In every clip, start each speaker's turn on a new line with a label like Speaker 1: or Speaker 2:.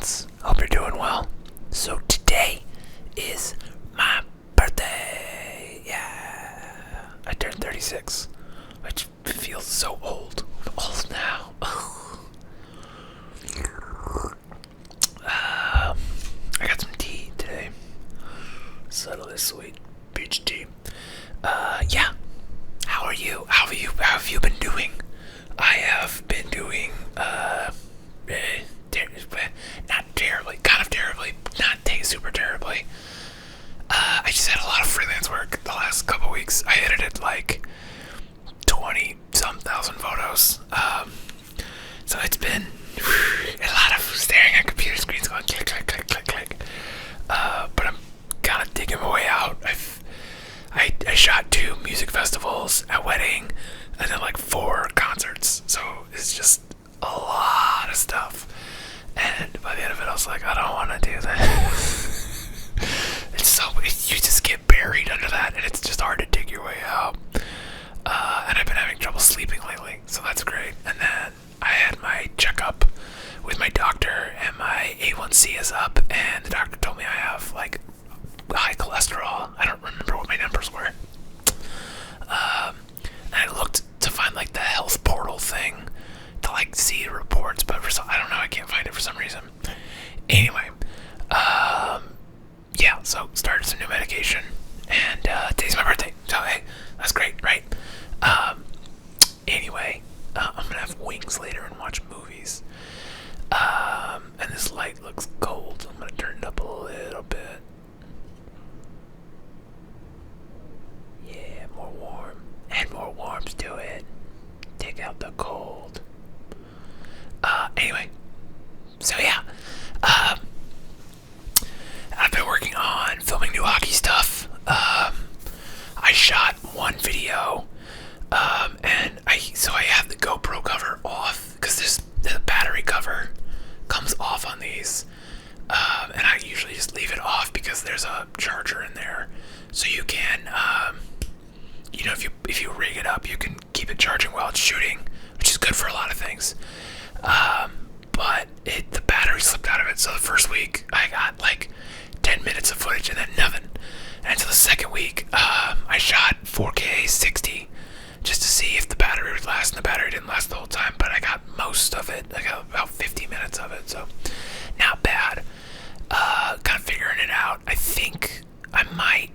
Speaker 1: friends. Hope you're doing well. So today is my birthday. Yeah. I turned 36, which feels so old. I'm old now. I got some tea today. Subtly sweet peach tea. Yeah. How are you? How have you been doing? I have been doing, not terribly, kind of terribly, not super terribly. I just had a lot of freelance work the last couple weeks. I edited like 20-some thousand photos. So it's been a lot of staring at computer screens going click, click, click, click, click. But I'm kind of digging my way out. I shot 2 music festivals, a wedding, and then like 4 concerts. So it's just a lot of stuff. And by the end of it, I was like, I don't want to do that. You just get buried under that, and it's just hard to dig your way out. And I've been having trouble sleeping lately, so that's great. And then I had my checkup with my doctor, and my A1C is up, and the doctor told me I have like high cholesterol. I don't remember what my numbers were. And I looked to find like the health portal thing to like see the reports, but I don't know, I can't find it for some reason. Anyway, yeah, so started some new medication, and today's my birthday, so hey, that's great, right? Anyway, I'm gonna have wings later and watch movies. And this light looks cold, so I'm gonna turn it up a little bit. Yeah, more warm. Add more warmth to it. Take out the cold. Anyway. So yeah. I've been working on filming new hockey stuff. I shot one video. And I have the GoPro cover off because the battery cover comes off on these. And I usually just leave it off because there's a charger in there. So you can, if you rig it up, you can keep it charging while it's shooting, which is good for a lot of things. But the battery slipped out of it, so the first week I got like 10 minutes of footage and then nothing. And so the second week, I shot 4K 60 just to see if the battery would last, and the battery didn't last the whole time, but I got most of it. I got about 50 minutes of it, so not bad. Kind of figuring it out. I think I might,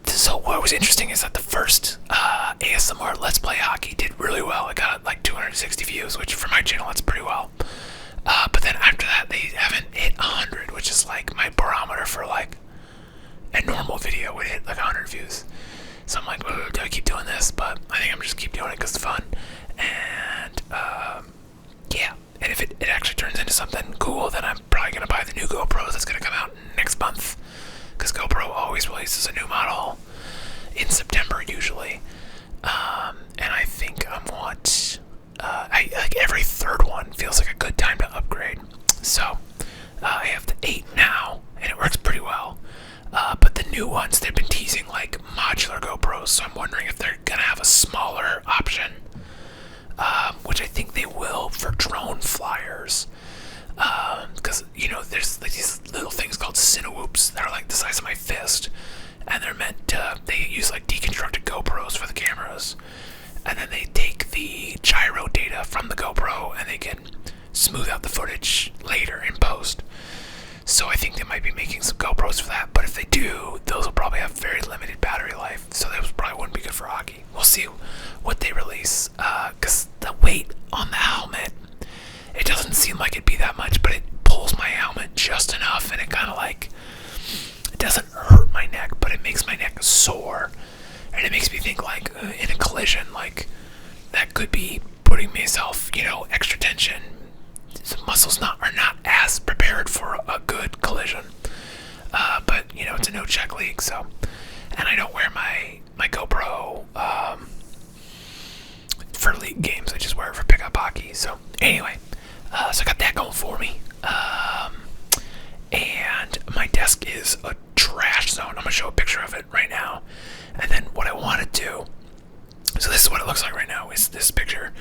Speaker 1: so what was interesting is that the first ASMR Let's Play Hockey did really well. I got like 260 views, which for my channel that's pretty well. But then after that they haven't hit 100, which is like my barometer for like a normal video would hit like 100 views. So I'm like, do I keep doing this? But I think I'm just keep doing it because it's fun. And yeah, and if it actually turns into something cool, then I'm probably going to buy the new GoPro that's going to come out next month. Because GoPro always releases a new model in September usually. And I think like every third one feels like a good time to upgrade. So I have the 8 now, and it works pretty well. But the new ones, they've been teasing like modular GoPros, so I'm wondering if they're gonna have a smaller option, which I think they will for drone flyers. Because there's like these little things called Cinewhoops that are like the size of my fist, and they're meant to. They use like deconstructed GoPros for the cameras, and then they take the gyro data from the GoPro and they can smooth out the footage later in post. So I think they might be making some GoPros for that, but if they do, those will probably have very limited battery life, so those probably wouldn't be good for hockey. We'll see what they release, because the weight on the helmet, it doesn't seem like it'd be that much, but it pulls my helmet just enough, and it kind of like, it doesn't hurt my neck, but it makes my neck sore, and it makes me think like, in a collision, like, that could be putting myself, extra tension. The muscles are not as prepared for a good collision, but it's a no check league, so, and I don't wear my GoPro for league games. I just wear it for pickup hockey. So anyway, so I got that going for me, and my desk is a trash zone. I'm gonna show a picture of it right now, and then what I want to do. So this is what it looks like right now. Is this picture.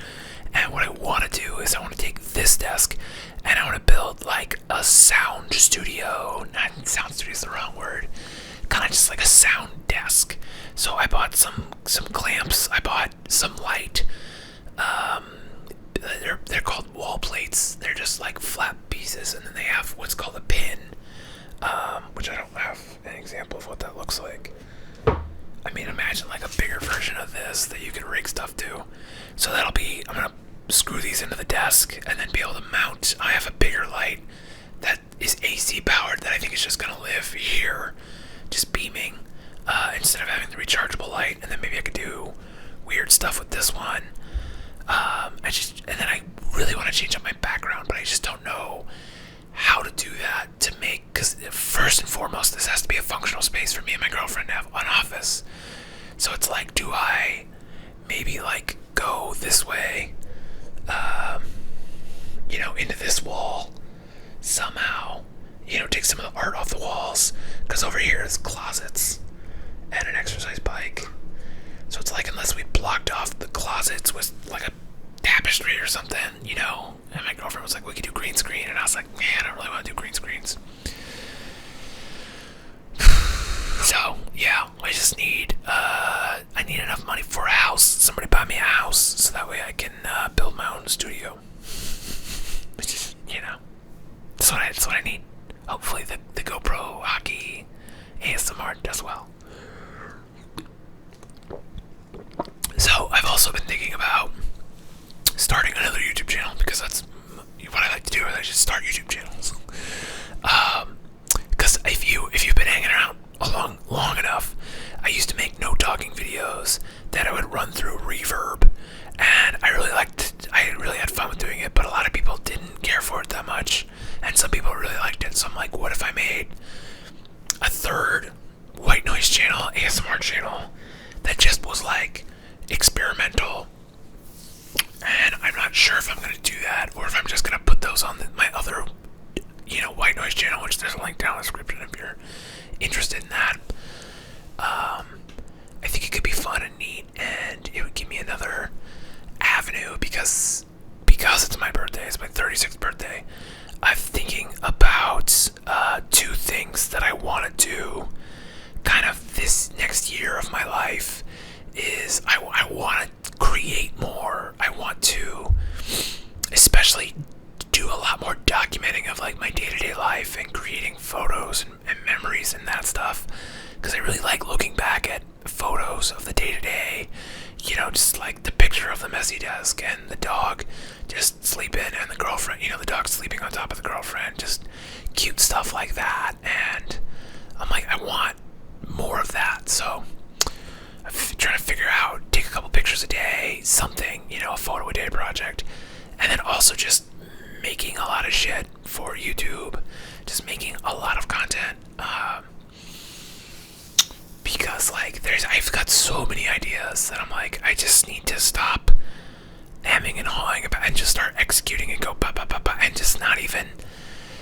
Speaker 1: And what I want to do is I want to take this desk and I want to build like a sound studio. Not sound studio is the wrong word. Kind of just like a sound desk. So I bought some clamps. I bought some light. They're called wall plates. They're just like flat pieces, and then they have what's called a pin, which I don't have an example of what that looks like. I mean, imagine like a bigger version of this that you can rig stuff to. So that'll be, I'm gonna screw these into the desk and then be able to mount. I have a bigger light that is AC powered that I think is just gonna live here, just beaming, instead of having the rechargeable light. And then maybe I could do weird stuff with this one. And then I really want to change up my background, but I just don't know how to do that to make, because first and foremost, this has to be a functional space for me and my girlfriend to have an office. So it's like, do I maybe like go this way, into this wall somehow, take some of the art off the walls, because over here is closets and an exercise bike. So it's like, unless we blocked off the closets with like a tapestry or something, and my girlfriend was like, we could do green screen, and I was like, man, I don't really want to do green screens. So yeah, I just need I need enough money for a house. Somebody buy me a house so that way I can build my own studio. Which is, that's what I need. Hopefully the GoPro hockey ASMR does well. So I've also been thinking about starting another YouTube channel, because that's what I like to do. I just start YouTube channels. Because if you've been hanging around long enough, I used to make no talking videos that I would run through Reverb, and I really had fun with doing it. But a lot of people didn't care for it that much, and some people really liked it. So I'm like, what if I made a third white noise channel, ASMR channel, that just was like experimental? And I'm not sure if I'm going to do that, or if I'm just going to put those on my other, white noise channel, which there's a link down in the description if you're interested in that. I think it could be fun and neat, and it would give me another avenue, because it's my birthday, it's my 36th birthday. I'm thinking about two things that I want to do kind of this next year of my life. Is I want to create more. I want to especially do a lot more documenting of like my day-to-day life and creating photos and memories and that stuff, because I really like looking back at photos of the day-to-day, just like the picture of the messy desk and the dog just sleeping and the girlfriend, the dog sleeping on top of the girlfriend, just cute stuff like that. And I'm like, I want more of that. So I'm trying to figure out, take a couple pictures a day, something, a photo a day project, and then also just making a lot of shit for YouTube, just making a lot of content, because like I've got so many ideas that I'm like, I just need to stop hemming and hawing about and just start executing and go ba ba ba ba, and just not even,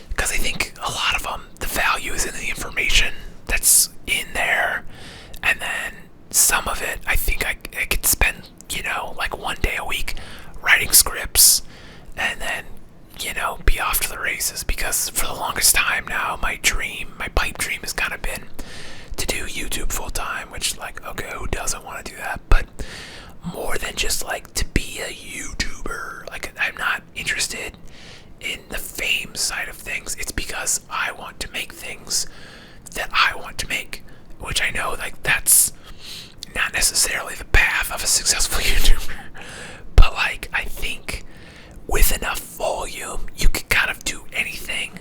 Speaker 1: because I think a lot of them, the value is in the information that's in there, and then some of it, I think I could spend, like one day a week writing scripts, and then, be off to the races. Because for the longest time now, my pipe dream has kind of been to do YouTube full time, which, like, okay, who doesn't want to do that? But more than just like to be a YouTuber, like, I'm not interested in the fame side of things. It's because I want to make things that I want to make, which I know, like, that's not necessarily the path of a successful YouTuber, but like, I think with enough volume, you can kind of do anything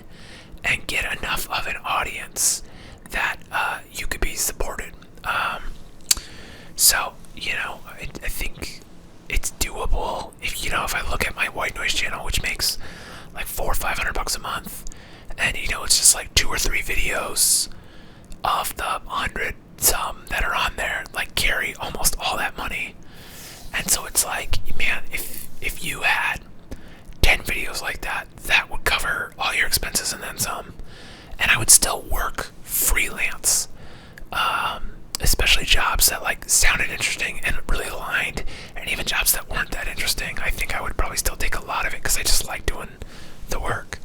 Speaker 1: and get enough of an audience that you could be supported. So, I think it's doable. If I look at my white noise channel, which makes like $400 or $500 a month, and it's just like 2 or 3 videos of the 100 some that are on there, like, carry almost all that money. And so it's like, man, if you had 10 videos like that, that would cover all your expenses and then some. And I would still work freelance, especially jobs that like sounded interesting and really aligned, and even jobs that weren't that interesting. I think I would probably still take a lot of it because I just like doing the work.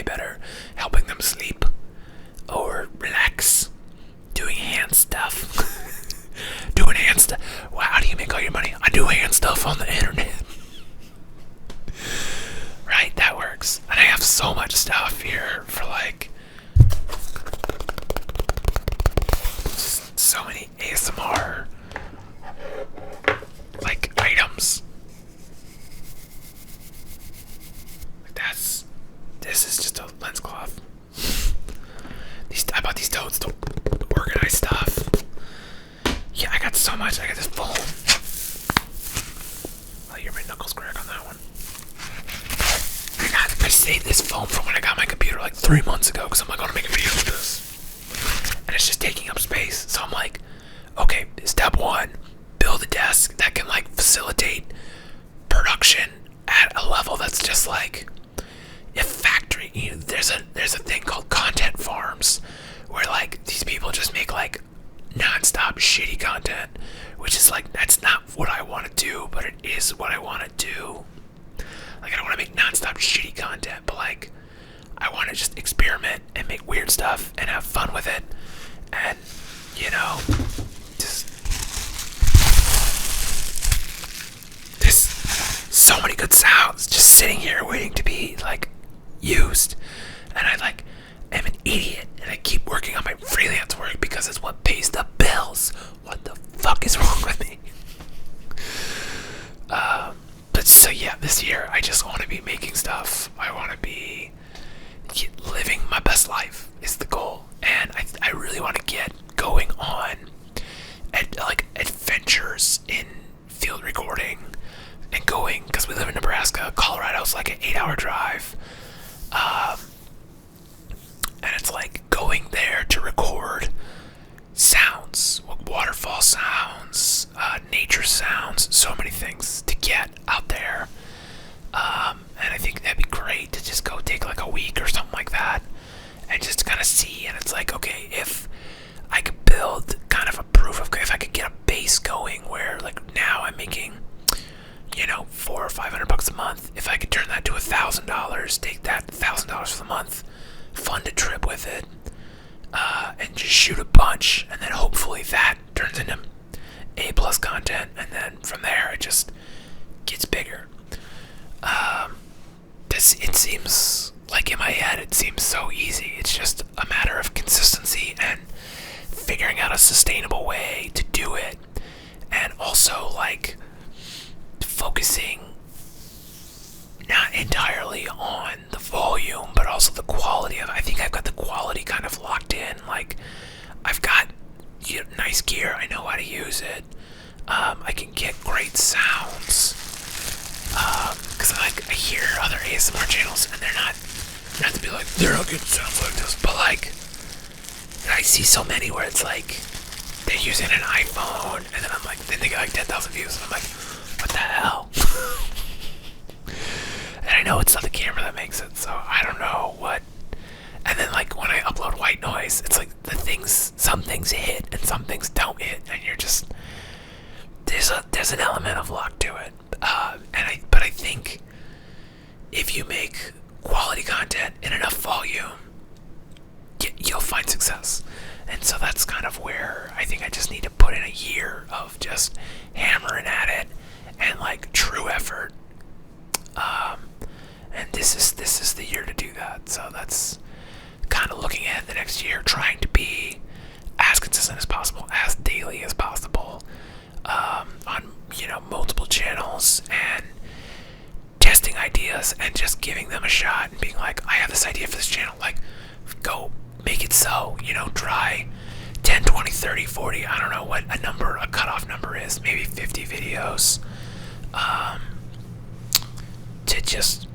Speaker 1: better helping them sleep or relax, doing hand stuff. Doing hand stuff. Wow, how do you make all your money? I do hand stuff on the internet. Right, that works. And I have so much stuff here for like so many ASMR like items. This is just a lens cloth. I bought these totes to organize stuff. Yeah, I got so much. I got this foam. I'll hear my knuckles crack on that one. I saved this foam from when I got my computer like 3 months ago because I'm like, I want to make a video with this. And it's just taking up space. So I'm like, okay, step one, build a desk that can like facilitate production at a level that's just like a factory. You know, there's a thing called content farms where like these people just make like non-stop shitty content, which is like, that's not what I want to do, but it is what I want to do. Like, I don't want to make non-stop shitty content, but like I want to just experiment and make weird stuff and have fun with it, and you know, just there's so many good sounds just sitting here waiting to be like used, and I like am an idiot and I keep working on my freelance work because it's what pays the bills. What the fuck is wrong with me? But so yeah, this year I just want to be making stuff. I want to be living my best life is the goal, and I really want to get going on like adventures in field recording and going, because we live in Nebraska. Colorado's like an 8-hour drive. And it's like going there to record sounds, waterfall sounds, nature sounds, so many things to get out there. And I think that'd be great to just go take like a week or something like that and just kind of see. And it's like, okay, if I could build kind of a proof of, if I could get a base going where like now I'm making, you know, $400 or $500 a month. If I could turn that to $1,000, take that $1,000 for the month, fund a trip with it, and just shoot a bunch, and then hopefully that turns into A+ content, and then from there it just gets bigger. It seems like in my head it seems so easy. It's just a matter of consistency and figuring out a sustainable way to do it, and also like focusing not entirely on the volume but also the quality of it. I think I've got the quality kind of locked in. Like I've got nice gear, I know how to use it. I can get great sounds because I hear other ASMR channels and they're not to be like they're not getting sounds like this, but like I see so many where it's like they're using an iPhone and then I'm like, then they get like 10,000 views and I'm like, what the hell? And I know it's not the camera that makes it, so I don't know what. And then like when I upload white noise, it's like some things hit and some things don't hit, and you're just there's an element of luck to it. But I think if you make quality content in enough volume, you'll find success. And so that's kind of where I think I just need to put in a year of just hammering at it and like true effort. And this is the year to do that. So that's kind of looking at the next year, trying to be as consistent as possible, as daily as possible, on multiple channels, and testing ideas and just giving them a shot and being like, I have this idea for this channel, like go make it so, try 10, 20, 30, 40, I don't know what a cutoff number is, maybe 50 videos, to just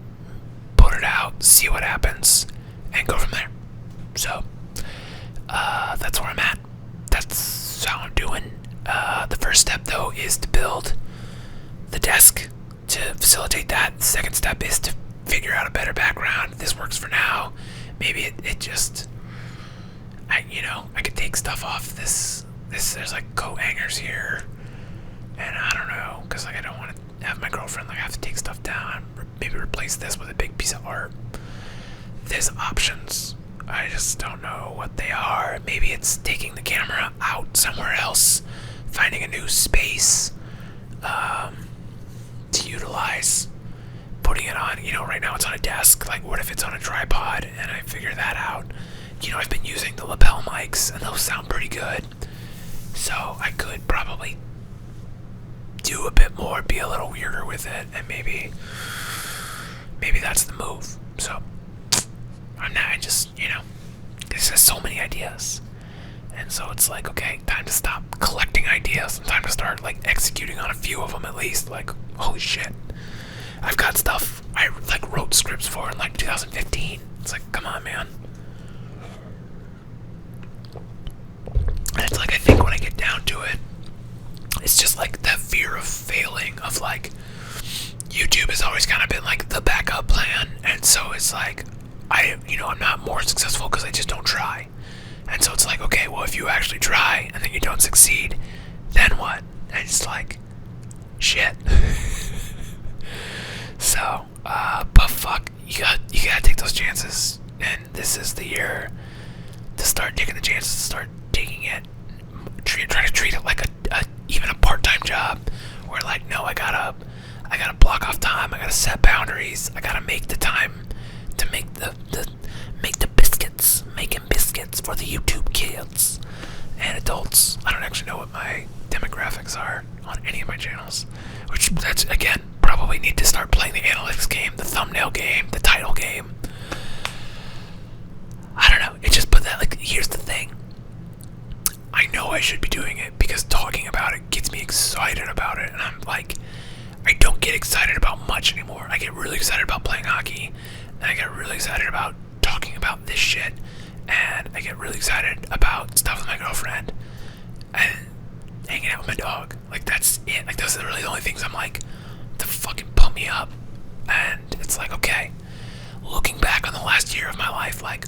Speaker 1: put it out, see what happens, and go from there. So, that's where I'm at. That's how I'm doing. The first step, though, is to build the desk to facilitate that. The second step is to figure out a better background. This works for now. Maybe it just, I could take stuff off this, there's like coat hangers here, and I don't know, because like I don't want to have my girlfriend like have to take stuff down. Maybe replace this with a big piece of art. there's options. I just don't know what they are. Maybe it's taking the camera out somewhere else, finding a new space to utilize, putting it on. Right now it's on a desk. Like, what if it's on a tripod and I figure that out? I've been using the lapel mics and those sound pretty good. So I could probably do a bit more, be a little weirder with it, and maybe that's the move. So I just, there's just so many ideas. And so it's like, okay, time to stop collecting ideas and time to start, like, executing on a few of them at least. Like, holy shit. I've got stuff I, like, wrote scripts for in, like, 2015. It's like, come on, man. And it's like, I think when I get down to it, it's just, like, that fear of failing, of, like, YouTube has always kind of been, like, the backup plan. And so it's like, I'm not more successful because I just don't try. And so it's like, okay, well, if you actually try and then you don't succeed, then what? And it's like, shit. So, but fuck, you gotta take those chances. And this is the year to start taking the chances, to start taking it, try to treat it like even a part-time job, where, like, no, I gotta block off time, I gotta set boundaries, I gotta make the time to make the biscuits, making biscuits for the YouTube kids and adults. I don't actually know what my demographics are on any of my channels, which, that's, again, probably need to start playing the analytics game, the thumbnail game, the title game. I don't know, it just, but that, like, here's the thing. I know I should be doing it because talking about it gets me excited about it, and I'm like, I don't get excited about much anymore. I get really excited about playing hockey, and I get really excited about talking about this shit, and I get really excited about stuff with my girlfriend, and hanging out with my dog. Like, that's it. Like, those are really the only things I'm like, to fucking pump me up. And it's like, okay, looking back on the last year of my life, like,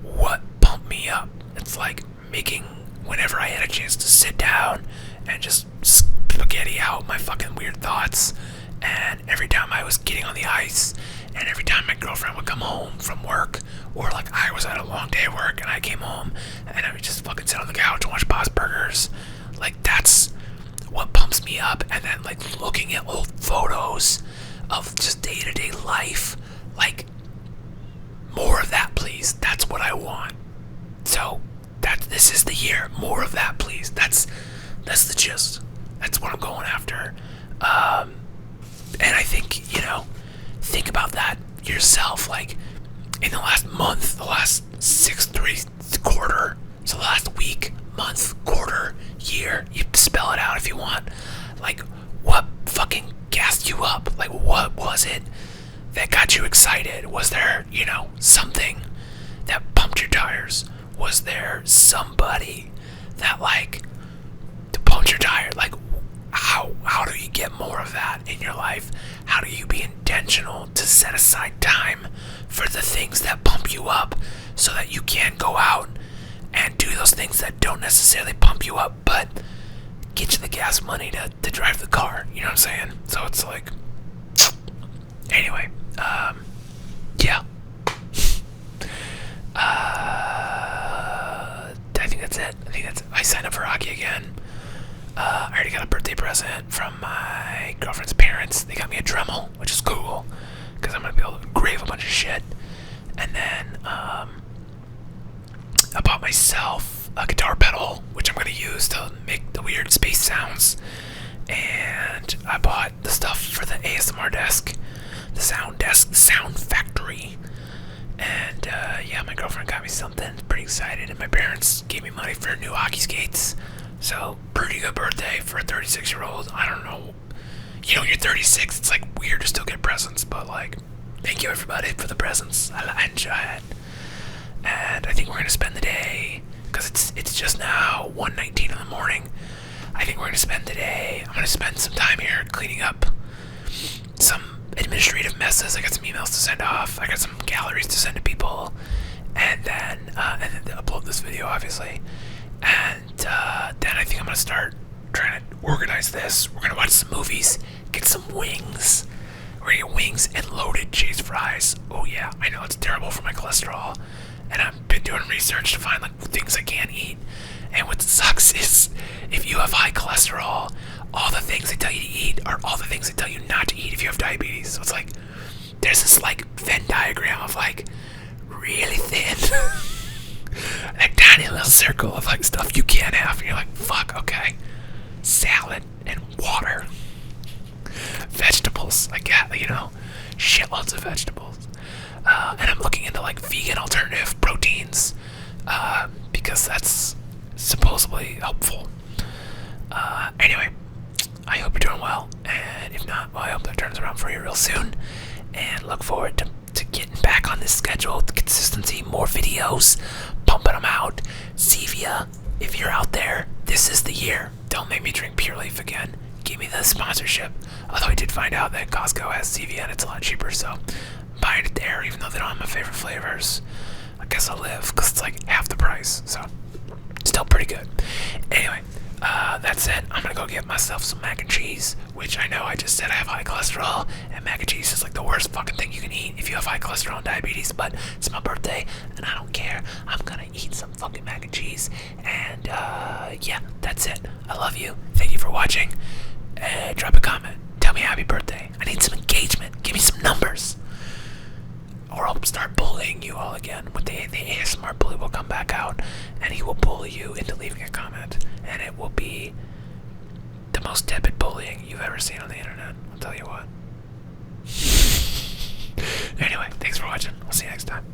Speaker 1: what pumped me up? It's like making, whenever I had a chance to sit down and just spaghetti out my fucking weird thoughts, and every time I was getting on the ice, and every time my girlfriend would come home from work, or, like, I was at a long day of work and I came home and I would just fucking sit on the couch and watch Bob's Burgers. Like, that's what pumps me up. And then, like, looking at old photos of just day-to-day life, like, more of that, please. That's what I want. So this is the year. More of that, please. That's the gist. That's what I'm going after. And I think, think about that yourself. Like, in the last month, the last quarter, so the last week, month, quarter, year, you spell it out if you want. Like, what fucking gassed you up? Like, what was it that got you excited? Was there, something that pumped your tires? Was there somebody that, like, pumped your tire? Like, how do you get more of that in your life? How do you be intentional to set aside time for the things that pump you up, so that you can go out and do those things that don't necessarily pump you up, but get you the gas money to drive the car? You know what I'm saying? So it's like, anyway, yeah. I think that's it. I signed up for hockey again. I already got a birthday present from my girlfriend's parents. They got me a Dremel, which is cool, because I'm going to be able to engrave a bunch of shit. And then, I bought myself a guitar pedal, which I'm going to use to make the weird space sounds. And I bought the stuff for the ASMR desk, the sound desk, the sound factory. And, yeah, my girlfriend got me something. Pretty excited. And my parents gave me money for new hockey skates. So, pretty good birthday for a 36-year-old. I don't know. You're 36. It's, like, weird to still get presents. But, like, thank you, everybody, for the presents. I enjoy it. And I think we're going to spend the day, because it's just now 1:19 in the morning. I think we're going to spend the day, I'm going to spend some time here cleaning up some administrative messes. I got some emails to send off. I got some galleries to send to people. And then upload this video, obviously. And then I think I'm going to start trying to organize this. We're going to watch some movies, get some wings. We're We're gonna get wings and loaded cheese fries. Oh yeah, I know it's terrible for my cholesterol, and I've been doing research to find like things I can't eat. And what sucks is if you have high cholesterol, all the things they tell you to eat are all the things they tell you not to eat if you have diabetes. So it's like there's this like Venn diagram of like really thin, a tiny little circle of like stuff you can't have, and you're like, fuck, okay, salad and water. Vegetables, I get, shitloads of vegetables. And I'm looking into like vegan alternative proteins because that's supposedly helpful. Anyway, I hope you're doing well, and if not, well, I hope that turns around for you real soon. And look forward to getting back on this schedule, the consistency, more videos, pumping them out. Zevia, if you're out there, this is the year. Don't make me drink Pure Leaf again. Give me the sponsorship. Although I did find out that Costco has Zevia and it's a lot cheaper, so I'm buying it there, even though they don't have my favorite flavors. I guess I'll live, because it's like half the price, so still pretty good. Anyway, that's it. I'm gonna go get myself some mac and cheese, which I know I just said I have high cholesterol, and mac and cheese is like the worst fucking thing you can eat if you have high cholesterol and diabetes, but it's my birthday, and I don't care. I'm gonna eat some fucking mac and cheese, and yeah, that's it. I love you. Thank you for watching. Drop a comment. Tell me happy birthday. I need some engagement. Give me some numbers. Or I'll start bullying you all again. With the ASMR bully will come back out, and he will bully you into leaving a comment. And it will be the most tepid bullying you've ever seen on the internet. I'll tell you what. Anyway, thanks for watching. I'll see you next time.